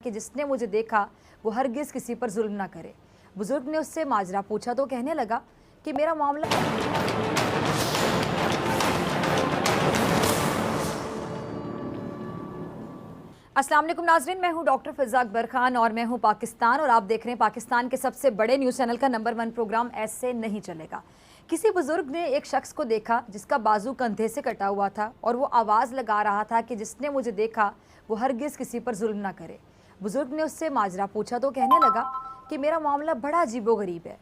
کہ جس نے مجھے دیکھا وہ ہرگز کسی پر ظلم نہ کرے۔ بزرگ نے اس سے ماجرا پوچھا تو کہنے لگا کہ میرا معاملہ السلام علیکم ناظرین، میں ہوں ڈاکٹر فضا اکبر خان اور میں ہوں پاکستان، اور آپ دیکھ رہے ہیں پاکستان کے سب سے بڑے نیوز چینل کا نمبر 1 پروگرام ایسے نہیں چلے گا۔ کسی بزرگ نے ایک شخص کو دیکھا جس کا بازو کندھے سے کٹا ہوا تھا اور وہ آواز لگا رہا تھا کہ جس نے مجھے دیکھا وہ ہرگز کسی پر ظلم نہ کرے۔ بزرگ نے اس سے ماجرا پوچھا تو کہنے لگا کہ میرا معاملہ بڑا عجیب و غریب ہے۔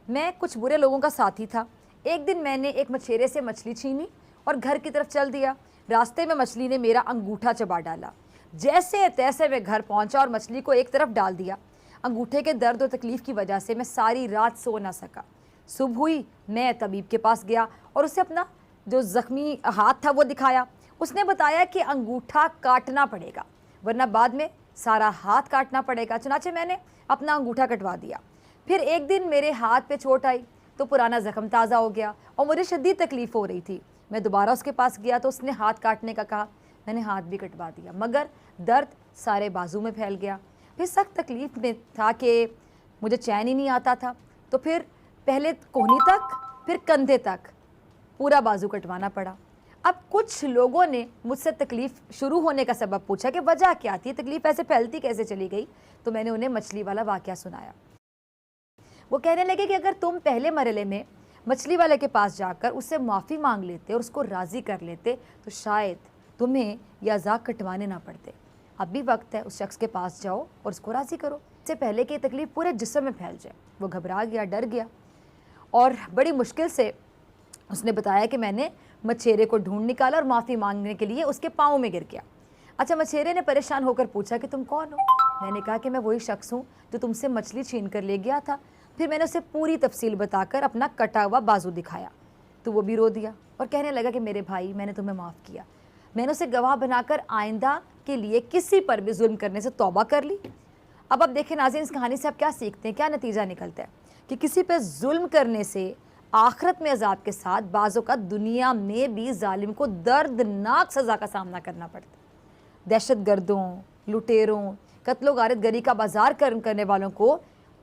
میں کچھ برے لوگوں کا ساتھی تھا۔ ایک دن میں نے ایک مچھیرے سے مچھلی چھینی اور گھر کی طرف چل دیا۔ راستے میں مچھلی نے میرا انگوٹھا چبا ڈالا۔ جیسے تیسے میں گھر پہنچا اور مچھلی کو ایک طرف ڈال دیا۔ انگوٹھے کے درد و تکلیف کی وجہ سے میں ساری رات سو نہ سکا۔ صبح ہوئی، میں طبیب کے پاس گیا اور اسے اپنا جو زخمی ہاتھ تھا وہ دکھایا۔ اس نے بتایا کہ انگوٹھا کاٹنا پڑے گا ورنہ بعد میں سارا ہاتھ کاٹنا پڑے گا۔ چنانچہ میں نے اپنا انگوٹھا کٹوا دیا۔ پھر ایک دن میرے ہاتھ پہ چوٹ آئی تو پرانا زخم تازہ ہو گیا اور مجھے شدید تکلیف ہو رہی تھی۔ میں دوبارہ اس کے پاس گیا تو اس نے ہاتھ کاٹنے کا کہا۔ میں نے ہاتھ بھی کٹوا دیا مگر درد سارے بازو میں پھیل گیا۔ پھر سخت تکلیف میں تھا کہ مجھے چین ہی نہیں آتا تھا، تو پھر پہلے کوہنی تک پھر کندھے تک پورا بازو کٹوانا پڑا۔ اب کچھ لوگوں نے مجھ سے تکلیف شروع ہونے کا سبب پوچھا کہ وجہ کیا تھی، تکلیف ایسے پھیلتی کیسے چلی گئی، تو میں نے انہیں مچھلی والا واقعہ سنایا۔ وہ کہنے لگے کہ اگر تم پہلے مرحلے میں مچھلی والے کے پاس جا کر اس سے معافی مانگ لیتے اور اس کو راضی کر لیتے تو شاید تمہیں یہ عذاب کٹوانے نہ پڑتے۔ اب بھی وقت ہے، اس شخص کے پاس جاؤ اور اس کو راضی کرو، اس سے پہلے کہ یہ تکلیف پورے جسم میں پھیل جائے۔ وہ گھبرا گیا، ڈر گیا اور بڑی مشکل سے اس نے بتایا کہ میں نے مچھیرے کو ڈھونڈ نکالا اور معافی مانگنے کے لیے اس کے پاؤں میں گر گیا۔ اچھا، مچھیرے نے پریشان ہو کر پوچھا کہ تم کون ہو؟ میں نے کہا کہ میں وہی شخص ہوں جو تم سے مچھلی چھین کر لے گیا تھا۔ پھر میں نے اسے پوری تفصیل بتا کر اپنا کٹا ہوا بازو دکھایا تو وہ بھی رو دیا اور کہنے لگا کہ میرے بھائی، میں نے تمہیں معاف کیا۔ میں نے اسے گواہ بنا کر آئندہ کے لیے کسی پر بھی ظلم کرنے سے توبہ کر لی۔ اب دیکھیں ناظرین، اس کہانی سے آپ کیا سیکھتے ہیں، کیا نتیجہ نکلتا ہے کہ کسی پہ ظلم کرنے سے آخرت میں عذاب کے ساتھ بعض اوقات دنیا میں بھی ظالم کو دردناک سزا کا سامنا کرنا پڑتا ہے۔ دہشت گردوں، لٹیروں، قتل و غارت گری کا بازار کرنے والوں کو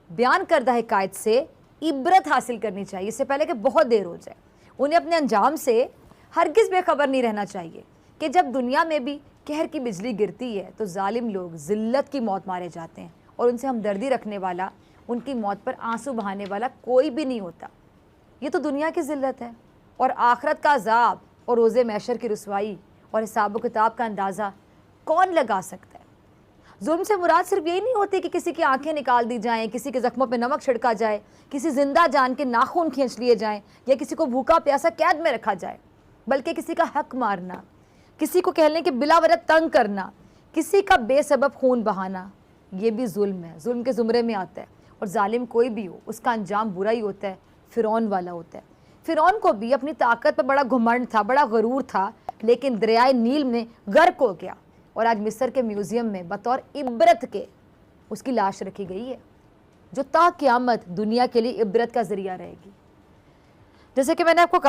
بیان کردہ حکایت سے عبرت حاصل کرنی چاہیے، اس سے پہلے کہ بہت دیر ہو جائے۔ انہیں اپنے انجام سے ہرگز بے خبر نہیں رہنا چاہیے کہ جب دنیا میں بھی قہر کی بجلی گرتی ہے تو ظالم لوگ ذلت کی موت مارے جاتے ہیں اور ان سے ہمدردی رکھنے والا، ان کی موت پر آنسو بہانے والا کوئی بھی نہیں ہوتا۔ یہ تو دنیا کی ذلت ہے، اور آخرت کا عذاب اور روز محشر کی رسوائی اور حساب و کتاب کا اندازہ کون لگا سکتا ہے؟ ظلم سے مراد صرف یہی نہیں ہوتی کہ کسی کی آنکھیں نکال دی جائیں، کسی کے زخموں پہ نمک چھڑکا جائے، کسی زندہ جان کے ناخن کھینچ لیے جائیں یا کسی کو بھوکا پیاسا قید میں رکھا جائے، بلکہ کسی کا حق مارنا، کسی کو کہنے کہ بلا وجہ تنگ کرنا، کسی کا بے سبب خون بہانا، یہ بھی ظلم ہے، ظلم کے زمرے میں آتا ہے۔ اور ظالم کوئی بھی ہو، اس کا انجام برا ہی ہوتا ہے، فرعون والا ہوتا ہے۔ فرعون کو بھی اپنی طاقت پر بڑا گھمنڈ تھا، بڑا غرور تھا، لیکن دریائے نیل میں غرق ہو گیا اور آج مصر کے میوزیم میں بطور عبرت کے اس کی لاش رکھی گئی ہے، جو تا قیامت دنیا کے لیے عبرت کا ذریعہ رہے گی۔ جیسے کہ میں نے آپ کو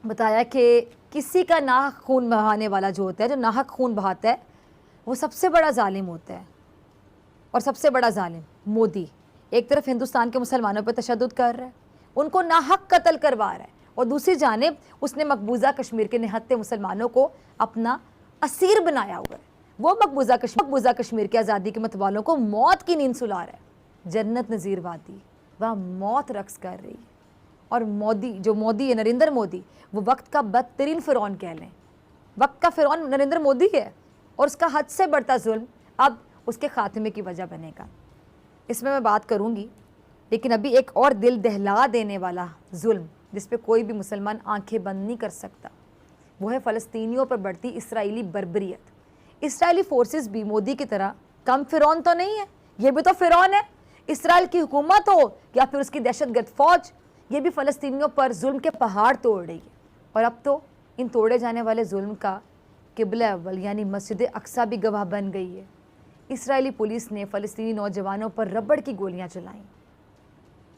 بتایا کہ کسی کا ناحق خون بہانے والا جو ہوتا ہے، جو ناحق خون بہاتا ہے، وہ سب سے بڑا ظالم ہوتا ہے۔ اور سب سے بڑا ظالم مودی ایک طرف ہندوستان کے مسلمانوں پر تشدد کر رہا ہے، ان کو ناحق قتل کروا رہا ہے، اور دوسری جانب اس نے مقبوضہ کشمیر کے نہتے مسلمانوں کو اپنا اسیر بنایا ہوا ہے۔ وہ مقبوضہ کشمیر کے آزادی کے متوالوں کو موت کی نیند سلا رہا ہے۔ جنت نظیر وادی، وہاں موت رقص کر رہی ہے، اور مودی ہے، نریندر مودی، وہ وقت کا بدترین فرعون کہہ لیں۔ وقت کا فرعون نریندر مودی ہے، اور اس کا حد سے بڑھتا ظلم اب اس کے خاتمے کی وجہ بنے گا۔ اس میں بات کروں گی، لیکن ابھی ایک اور دل دہلا دینے والا ظلم جس پہ کوئی بھی مسلمان آنکھیں بند نہیں کر سکتا، وہ ہے فلسطینیوں پر بڑھتی اسرائیلی بربریت۔ اسرائیلی فورسز بھی مودی کی طرح کم فرعون تو نہیں ہے، یہ بھی تو فرعون ہے۔ اسرائیل کی حکومت ہو یا پھر اس کی دہشت گرد فوج، یہ بھی فلسطینیوں پر ظلم کے پہاڑ توڑ رہی ہے، اور اب تو ان توڑے جانے والے ظلم کا قبلہ اول یعنی مسجد اقصی بھی گواہ بن گئی ہے۔ اسرائیلی پولیس نے فلسطینی نوجوانوں پر ربڑ کی گولیاں چلائیں،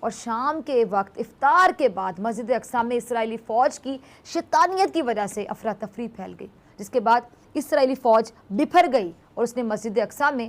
اور شام کے وقت افطار کے بعد مسجد اقصی میں اسرائیلی فوج کی شیطانیت کی وجہ سے افراتفری پھیل گئی، جس کے بعد اسرائیلی فوج بپھر گئی اور اس نے مسجد اقصی میں